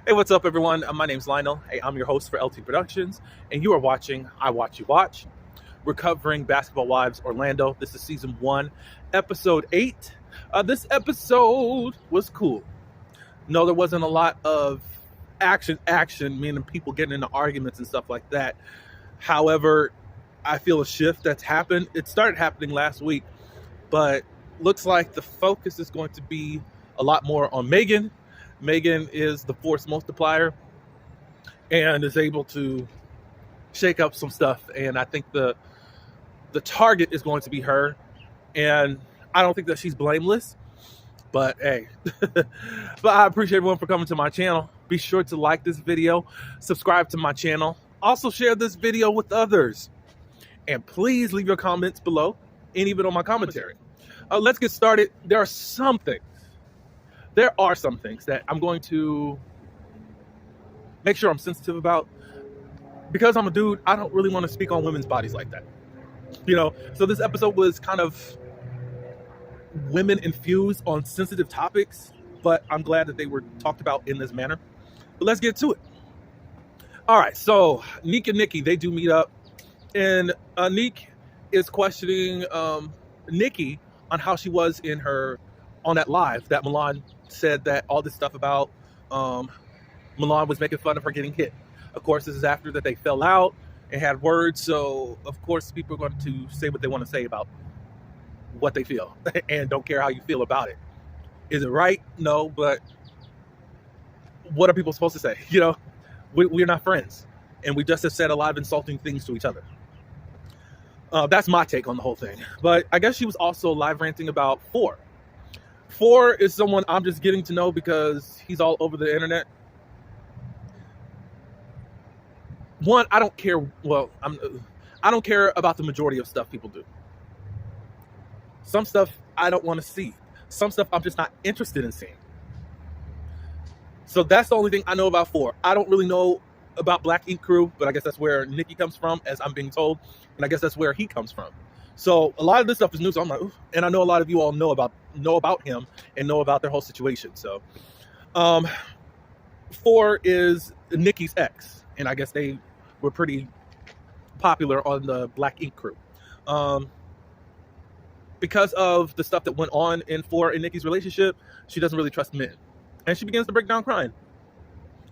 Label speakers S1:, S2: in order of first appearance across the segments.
S1: Hey, what's up, everyone? My name's Lionel. Hey, I'm your host for LT Productions, and you are watching I Watch You Watch. We're covering Basketball Wives Orlando. This is season 1, episode 8. This episode was cool. No, there wasn't a lot of action, meaning people getting into arguments and stuff like that. However, I feel a shift that's happened. It started happening last week, but looks like the focus is going to be a lot more on Megan. Megan is the force multiplier and is able to shake up some stuff. And I think the target is going to be her. And I don't think that she's blameless. But hey, but I appreciate everyone for coming to my channel. Be sure to like this video, subscribe to my channel. Also share this video with others. And please leave your comments below and even on my commentary. Let's get started. There are some things that I'm going to make sure I'm sensitive about. Because I'm a dude, I don't really want to speak on women's bodies like that. So this episode was kind of women infused on sensitive topics, but I'm glad that they were talked about in this manner. But let's get to it. All right, so Neek and Nikki, they do meet up, and Neek is questioning Nikki on how she was on that live that Milan said that all this stuff about Milan was making fun of her getting hit. Of course, this is after that they fell out and had words, so of course people are going to say what they want to say about what they feel and don't care how you feel about it. Is it right? No, but what are people supposed to say? We're not friends, and we just have said a lot of insulting things to each other. That's my take on the whole thing. But I guess she was also live ranting about Four. Four is someone I'm just getting to know because he's all over the internet. One, I don't care. Well, I don't care about the majority of stuff people do. Some stuff I don't want to see. Some stuff I'm just not interested in seeing. So that's the only thing I know about Four. I don't really know about Black Ink Crew, but I guess that's where Nikki comes from, as I'm being told, and I guess that's where he comes from. So a lot of this stuff is new. So I'm like, ooh. And I know a lot of you all know about him and know about their whole situation. So, Four is Nikki's ex, and I guess they were pretty popular on the Black Ink Crew. Because of the stuff that went on in Four and Nikki's relationship, she doesn't really trust men, and she begins to break down crying.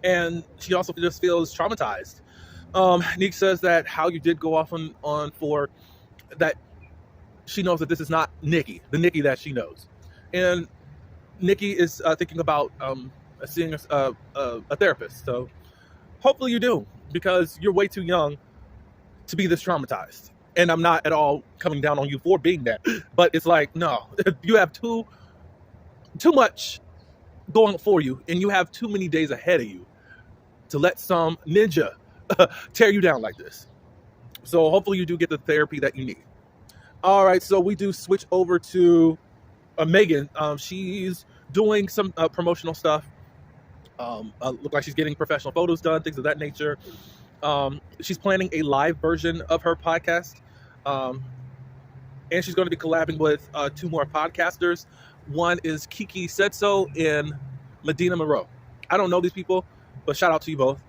S1: And she also just feels traumatized. Nick says that how you did go off on Four, that she knows that this is not Nikki, the Nikki that she knows. And Nikki is thinking about seeing a therapist. So hopefully you do, because you're way too young to be this traumatized. And I'm not at all coming down on you for being that. But it's like, no, you have too much going for you, and you have too many days ahead of you to let some ninja tear you down like this. So hopefully you do get the therapy that you need. All right, so we do switch over to Megan. She's doing some promotional stuff. Look like she's getting professional photos done, things of that nature. She's planning a live version of her podcast. And she's going to be collabing with 2 more podcasters. One is Kiki Setso and Medina Moreau. I don't know these people, but shout out to you both.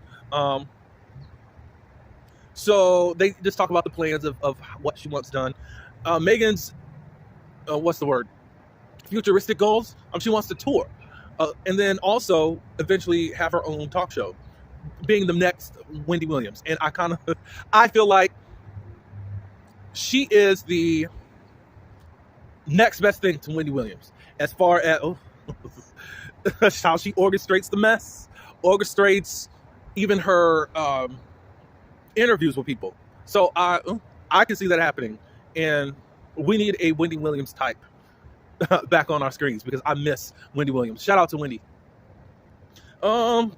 S1: So they just talk about the plans of what she wants done. Megan's, futuristic goals. She wants to tour. And then also eventually have her own talk show, being the next Wendy Williams. And I feel like she is the next best thing to Wendy Williams as far as how she orchestrates the mess, orchestrates even her interviews with people. So I can see that happening, and we need a Wendy Williams type back on our screens, because I miss Wendy Williams. Shout out to Wendy.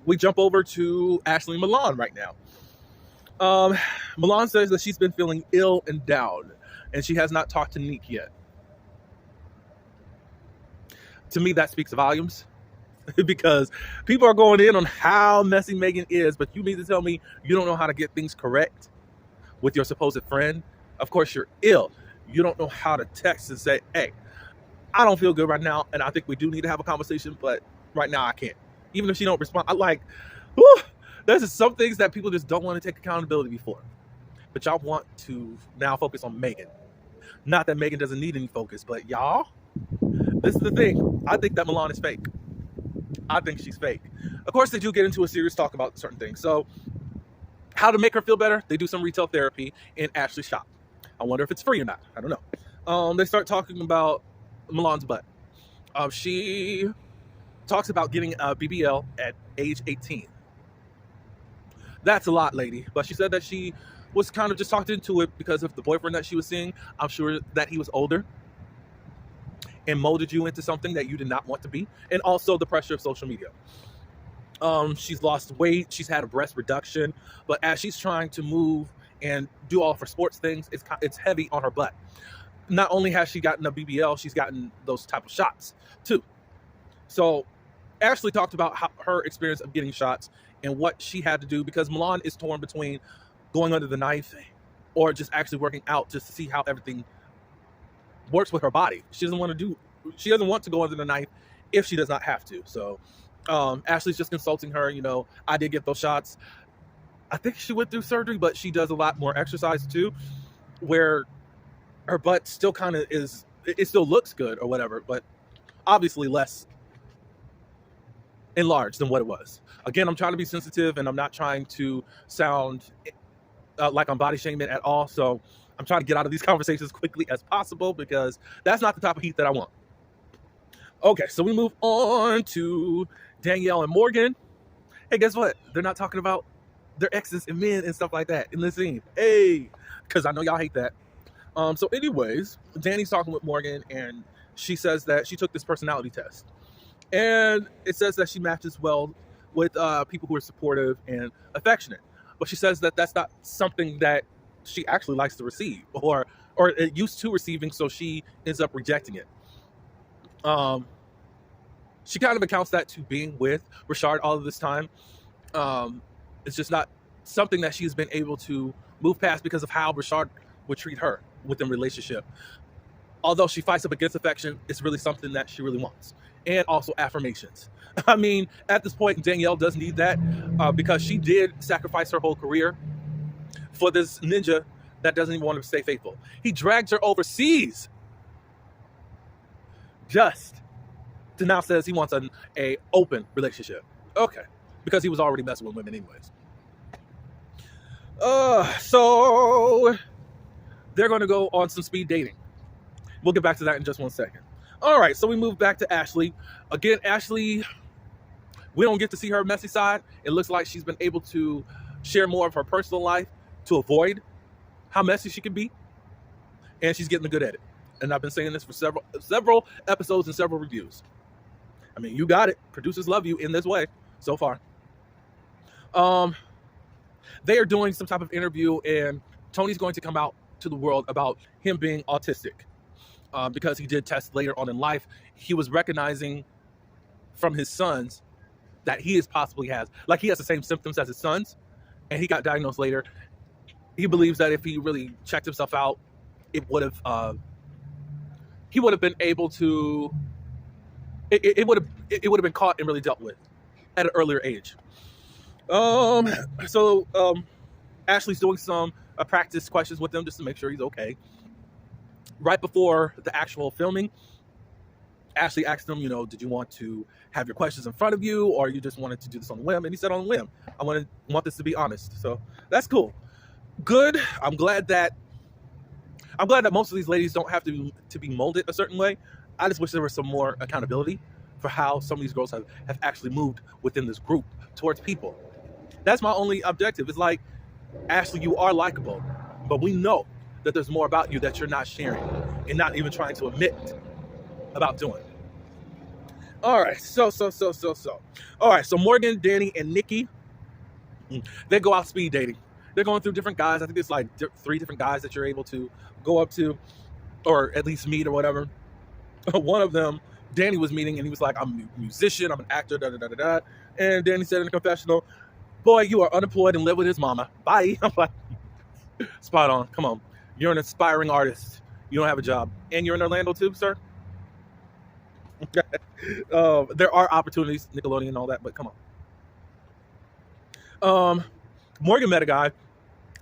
S1: We jump over to Ashley Milan right now. Milan says that she's been feeling ill and down, and she has not talked to Neek yet. To me, that speaks volumes, because people are going in on how messy Megan is, but you need to tell me you don't know how to get things correct with your supposed friend. Of course, you're ill. You don't know how to text and say, hey, I don't feel good right now, and I think we do need to have a conversation, but right now I can't. even if she don't respond. I like, whew, there's just some things that people just don't want to take accountability for. But y'all want to now focus on Megan. Not that Megan doesn't need any focus, but y'all, this is the thing. I think that Milan is fake. I think she's fake. Of course, they do get into a serious talk about certain things. So, how to make her feel better? They do some retail therapy in Ashley's shop. I wonder if it's free or not. I don't know. They start talking about Milan's butt. She talks about getting a BBL at age 18. That's a lot, lady. But she said that she was kind of just talked into it because of the boyfriend that she was seeing. I'm sure that he was older and molded you into something that you did not want to be. And also the pressure of social media. She's lost weight. She's had a breast reduction. But as she's trying to move and do all of her sports things, it's heavy on her butt. Not only has she gotten a BBL, she's gotten those type of shots too. So Ashley talked about her experience of getting shots and what she had to do, because Milan is torn between going under the knife or just actually working out just to see how everything works with her body. She doesn't want to go under the knife if she does not have to. So Ashley's just consulting her. I did get those shots. I think she went through surgery, but she does a lot more exercise too, where her butt still kind of it still looks good or whatever, but obviously less enlarged than what it was. Again, I'm trying to be sensitive and I'm not trying to sound like I'm body shaming at all. So I'm trying to get out of these conversations quickly as possible because that's not the type of heat that I want. Okay, so we move on to Danielle and Morgan. Hey, guess what? They're not talking about their exes and men and stuff like that in this scene. Hey, because I know y'all hate that. So anyways, Danny's talking with Morgan and she says that she took this personality test. And it says that she matches well with people who are supportive and affectionate. But she says that that's not something that she actually likes to receive or used to receiving, so she ends up rejecting it. She kind of accounts that to being with Richard all of this time. It's just not something that she's been able to move past because of how Richard would treat her within relationship. Although she fights up against affection, it's really something that she really wants. And also affirmations. I mean, at this point, Danielle does need that because she did sacrifice her whole career for this ninja that doesn't even want to stay faithful. He dragged her overseas just to now says he wants a open relationship. Okay, because he was already messing with women anyways. So they're going to go on some speed dating. We'll get back to that in just 1 second. All right, so we move back to Ashley. Again, Ashley, we don't get to see her messy side. It looks like she's been able to share more of her personal life to avoid how messy she can be. And she's getting good at it. And I've been saying this for several episodes and several reviews. I mean, you got it. Producers love you in this way so far. They are doing some type of interview, and Tony's going to come out to the world about him being autistic. Because he did test later on in life, he was recognizing from his sons that he possibly has the same symptoms as his sons, and he got diagnosed later. He believes that if he really checked himself out, he would have been able to. It would have been caught and really dealt with at an earlier age. So Ashley's doing some practice questions with him just to make sure he's okay. Right before the actual filming, Ashley asked him, did you want to have your questions in front of you, or you just wanted to do this on a whim? And he said on a whim. I want this to be honest. So that's cool. Good. I'm glad that most of these ladies don't have to be molded a certain way. I just wish there was some more accountability for how some of these girls have actually moved within this group towards people. That's my only objective. It's like, Ashley, you are likable, but we know that there's more about you that you're not sharing and not even trying to admit about doing. All right, so. All right, so Morgan, Danny, and Nikki, they go out speed dating. They're going through different guys. I think there's like 3 different guys that you're able to go up to, or at least meet or whatever. One of them, Danny was meeting, and he was like, I'm a musician, I'm an actor, da-da-da-da-da. And Danny said in the confessional, boy, you are unemployed and live with his mama. Bye. I'm like, spot on. Come on. You're an aspiring artist. You don't have a job. And you're in Orlando too, sir? There are opportunities, Nickelodeon and all that, but come on. Morgan met a guy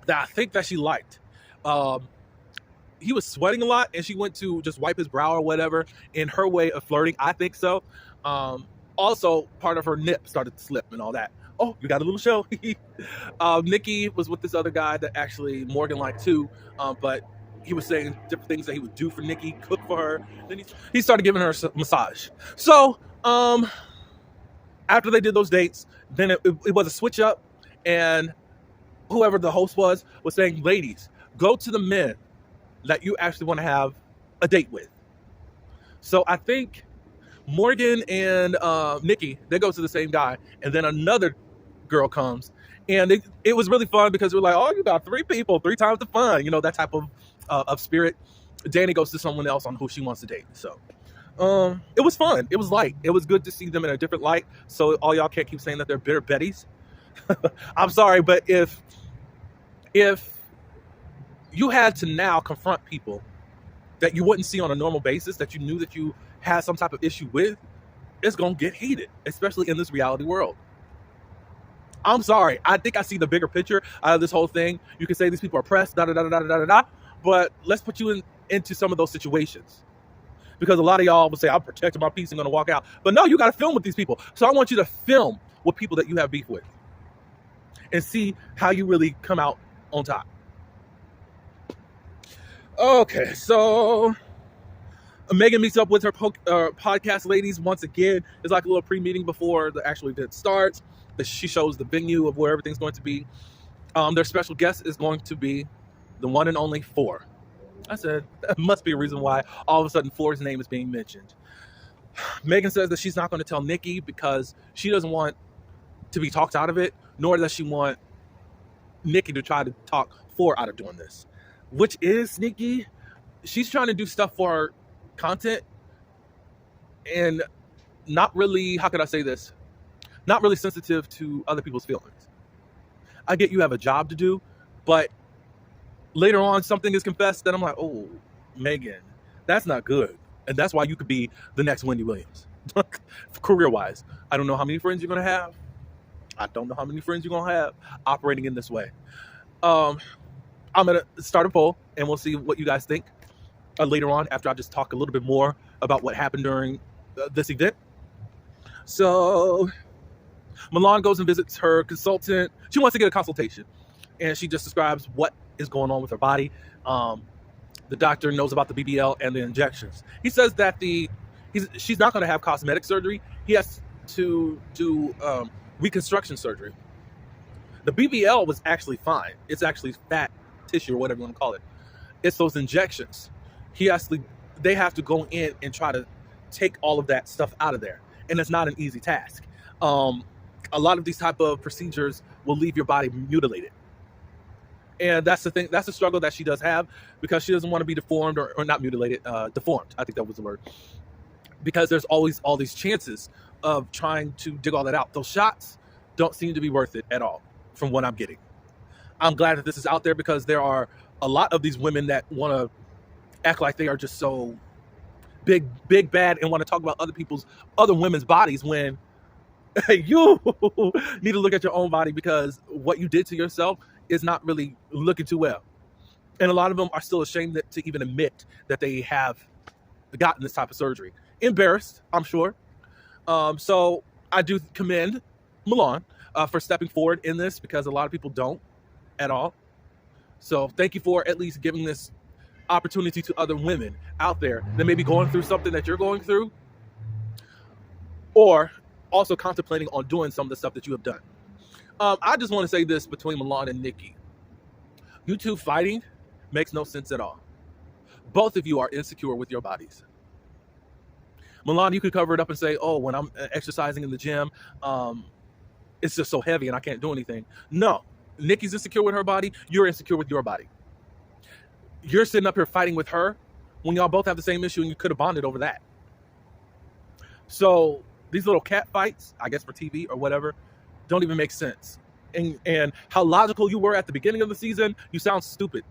S1: that I think that she liked. Um, he was sweating a lot, and she went to just wipe his brow or whatever in her way of flirting. I think so. Also, part of her nip started to slip and all that. Oh, you got a little show. Nikki was with this other guy that actually Morgan liked too, but he was saying different things that he would do for Nikki, cook for her. Then he started giving her a massage. So after they did those dates, then it was a switch up, and whoever the host was saying, ladies, go to the men that you actually want to have a date with. So I think Morgan and Nikki, they go to the same guy, and then another girl comes, and it was really fun because we're like, oh, you got 3 people, 3 times the fun, that type of spirit. Danny goes to someone else on who she wants to date. So it was fun. It was light. It was good to see them in a different light. So all y'all can't keep saying that they're bitter Bettys. I'm sorry, but if you had to now confront people that you wouldn't see on a normal basis, that you knew that you had some type of issue with, it's going to get heated, especially in this reality world. I'm sorry. I think I see the bigger picture out of this whole thing. You can say these people are pressed, but let's put you into some of those situations. Because a lot of y'all would say, I'm protecting my peace and going to walk out. But no, you got to film with these people. So I want you to film with people that you have beef with and see how you really come out on top. Okay, so Megan meets up with her podcast ladies once again. It's like a little pre-meeting before the actual event starts. She shows the venue of where everything's going to be. Their special guest is going to be the one and only Four. I said, that must be a reason why all of a sudden Four's name is being mentioned. Megan says that she's not going to tell Nikki because she doesn't want to be talked out of it, nor does she want Nikki to try to talk Four out of doing this, which is sneaky. She's trying to do stuff for content and not really, how could I say this? Not really sensitive to other people's feelings. I get you have a job to do, but later on something is confessed that I'm like, oh, Megan, that's not good. And that's why you could be the next Wendy Williams. Career-wise. I don't know how many friends you're going to have. I don't know how many friends you're going to have operating in this way. I'm going to start a poll, and we'll see what you guys think later on after I just talk a little bit more about what happened during this event. So Milan goes and visits her consultant. She wants to get a consultation, and she just describes what is going on with her body. The doctor knows about the BBL and the injections. He says that she's not going to have cosmetic surgery. He has to do reconstruction surgery. The BBL was actually fine. It's actually fat tissue or whatever you want to call it. It's those injections. They have to go in and try to take all of that stuff out of there, and it's not an easy task. A lot of these type of procedures will leave your body mutilated. And that's the thing. That's the struggle that she does have, because she doesn't want to be deformed or not mutilated, deformed. I think that was the word. Because there's always all these chances of trying to dig all that out. Those shots don't seem to be worth it at all from what I'm getting. I'm glad that this is out there, because there are a lot of these women that want to act like they are just so big, bad, and want to talk about other women's bodies when you need to look at your own body, because what you did to yourself is not really looking too well. And a lot of them are still ashamed to even admit that they have gotten this type of surgery. Embarrassed, I'm sure. So I do commend Milan for stepping forward in this, because a lot of people don't at all. So thank you for at least giving this opportunity to other women out there that may be going through something that you're going through, or also contemplating on doing some of the stuff that you have done. I just want to say this between Milan and Nikki. You two fighting makes no sense at all. Both of you are insecure with your bodies. Milan, you could cover it up and say, oh, when I'm exercising in the gym, it's just so heavy and I can't do anything. No, Nikki's insecure with her body. You're insecure with your body. You're sitting up here fighting with her when y'all both have the same issue, and you could have bonded over that. So these little cat fights, I guess for TV or whatever, don't even make sense. And how logical you were at the beginning of the season, you sound stupid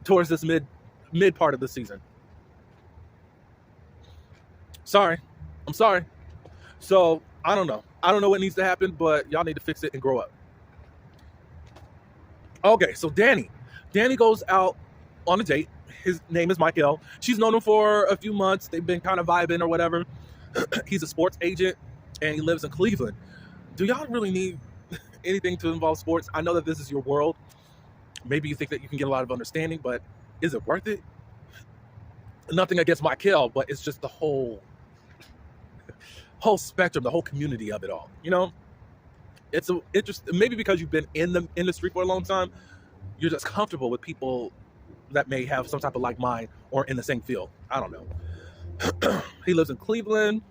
S1: towards this mid part of the season. Sorry. I'm sorry. So I don't know. I don't know what needs to happen, but y'all need to fix it and grow up. Okay, so Danny goes out on a date. His name is Michael. She's known him for a few months. They've been kind of vibing or whatever. He's a sports agent and he lives in Cleveland. Do y'all really need anything to involve sports? I know that this is your world. Maybe you think that you can get a lot of understanding, but is it worth it? Nothing against Michael, but it's just the whole spectrum, the whole community of it all. You know, it's a interesting. Maybe because you've been in the industry for a long time, you're just comfortable with people that may have some type of like mind or in the same field. I don't know. He lives in Cleveland.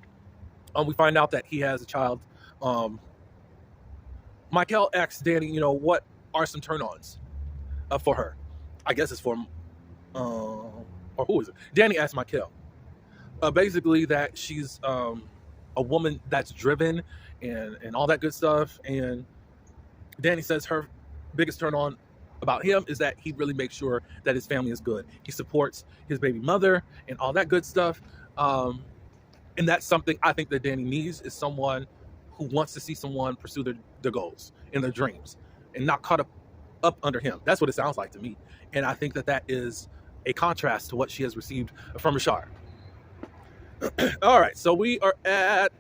S1: We find out that he has a child. Michael asks Danny, you know, what are some turn-ons for her? I guess it's for, or who is it? Danny asks Michael. Basically that she's a woman that's driven and all that good stuff. And Danny says her biggest turn-on about him is that he really makes sure that his family is good. He supports his baby mother and all that good stuff. And that's something I think that Danny needs, is someone who wants to see someone pursue their goals and their dreams and not caught up under him. That's what it sounds like to me. And I think that is a contrast to what she has received from Rashard. All right, so we are at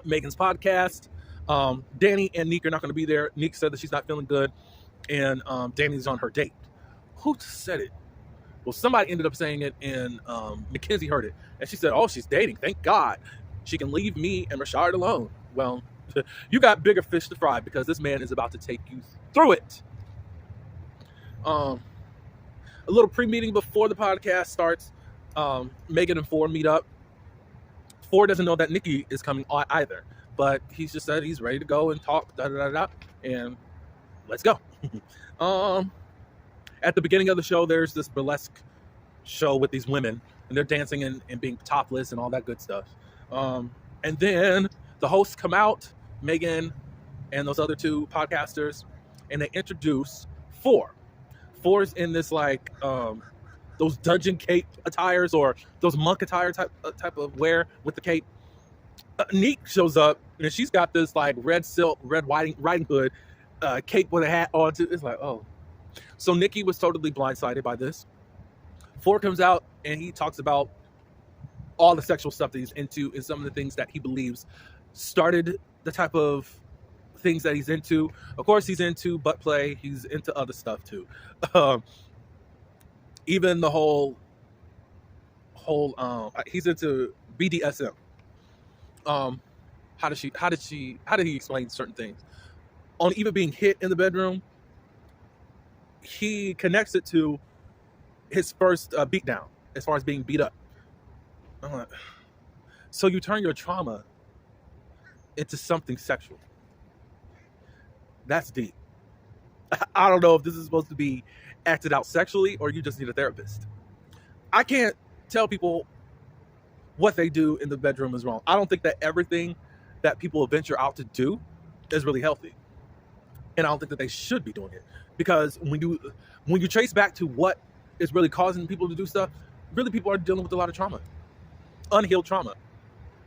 S1: Megan's podcast. Danny and Neek are not going to be there. Neek said that she's not feeling good, and Danny's on her date. Who said it? Well, somebody ended up saying it, and Mackenzie heard it, and she said, "Oh, she's dating. Thank God, she can leave me and Rashard alone." Well, you got bigger fish to fry because this man is about to take you through it. A little pre-meeting before the podcast starts. Megan and Ford meet up. Ford doesn't know that Nikki is coming either, but he's just said he's ready to go and talk, and let's go. At the beginning of the show, there's this burlesque show with these women, and they're dancing and being topless and all that good stuff. And then the hosts come out, Megan and those other two podcasters, and they introduce Ford. Ford's in this like those dungeon cape attires or those monk attire type of wear with the cape. Neek shows up and she's got this like red silk, red riding hood cape with a hat on too. It's like, oh. So Nikki was totally blindsided by this. Ford comes out and he talks about all the sexual stuff that he's into and some of the things that he believes started the type of things that he's into. Of course, he's into butt play. He's into other stuff too. Even the whole he's into BDSM. How did he explain certain things? On even being hit in the bedroom, he connects it to his first beatdown as far as being beat up. So you turn your trauma into something sexual. That's deep. I don't know if this is supposed to be acted out sexually or you just need a therapist. I can't tell people what they do in the bedroom is wrong. I don't think that everything that people venture out to do is really healthy. And I don't think that they should be doing it. Because when you trace back to what is really causing people to do stuff, really people are dealing with a lot of trauma. Unhealed trauma.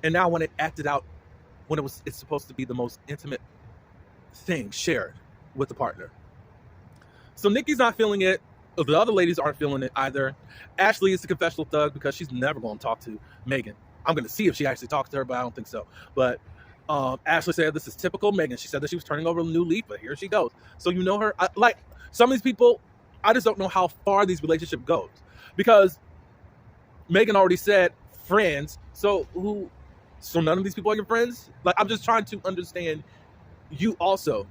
S1: And now when it acted out, when it's supposed to be the most intimate thing shared with the partner. So Nikki's not feeling it. The other ladies aren't feeling it either. Ashley is the confessional thug because she's never going to talk to Megan. I'm going to see if she actually talks to her, but I don't think so. But Ashley said this is typical Megan. She said that she was turning over a new leaf, but here she goes. So you know her. Like some of these people, I just don't know how far these relationship goes. Because Megan already said friends. So none of these people are your friends? Like, I'm just trying to understand you also,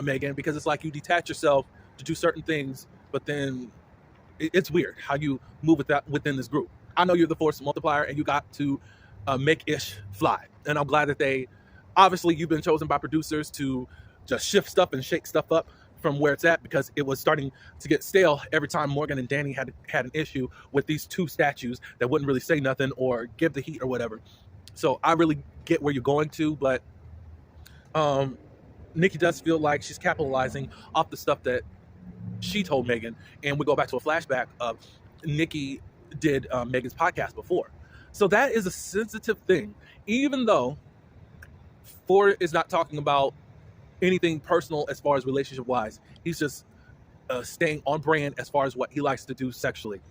S1: Megan, because it's like you detach yourself to do certain things, but then it's weird how you move within this group. I know you're the force multiplier and you got to make Ish fly. And I'm glad that obviously you've been chosen by producers to just shift stuff and shake stuff up from where it's at, because it was starting to get stale every time Morgan and Danny had an issue with these two statues that wouldn't really say nothing or give the heat or whatever. So I really get where you're going to, but Nikki does feel like she's capitalizing off the stuff that she told Megan. And we go back to a flashback of Nikki did Megan's podcast before. So that is a sensitive thing, even though Ford is not talking about anything personal as far as relationship wise. He's just staying on brand as far as what he likes to do sexually.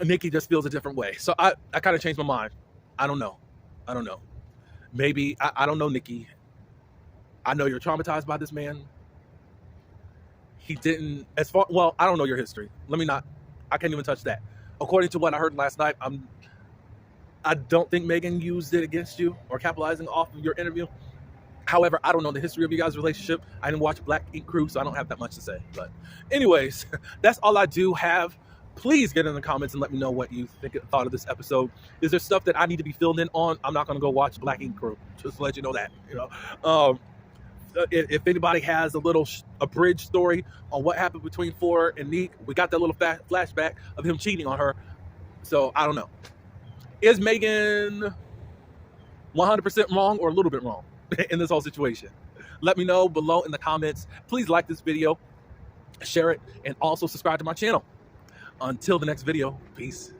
S1: Nikki just feels a different way. So I kind of changed my mind. I don't know. Maybe, I don't know, Nikki. I know you're traumatized by this man. He didn't, well, I don't know your history. I can't even touch that. According to what I heard last night, I don't think Megan used it against you or capitalizing off of your interview. However, I don't know the history of you guys' relationship. I didn't watch Black Ink Crew, so I don't have that much to say. But anyways, that's all I do have. Please get in the comments and let me know what you thought of this episode. Is there stuff that I need to be filled in on? I'm not going to go watch Black Ink Crew. Just to let you know that. If anybody has a bridge story on what happened between Ford and Neek, we got that little flashback of him cheating on her. So I don't know. Is Megan 100% wrong or a little bit wrong in this whole situation? Let me know below in the comments. Please like this video, share it, and also subscribe to my channel. Until the next video, peace.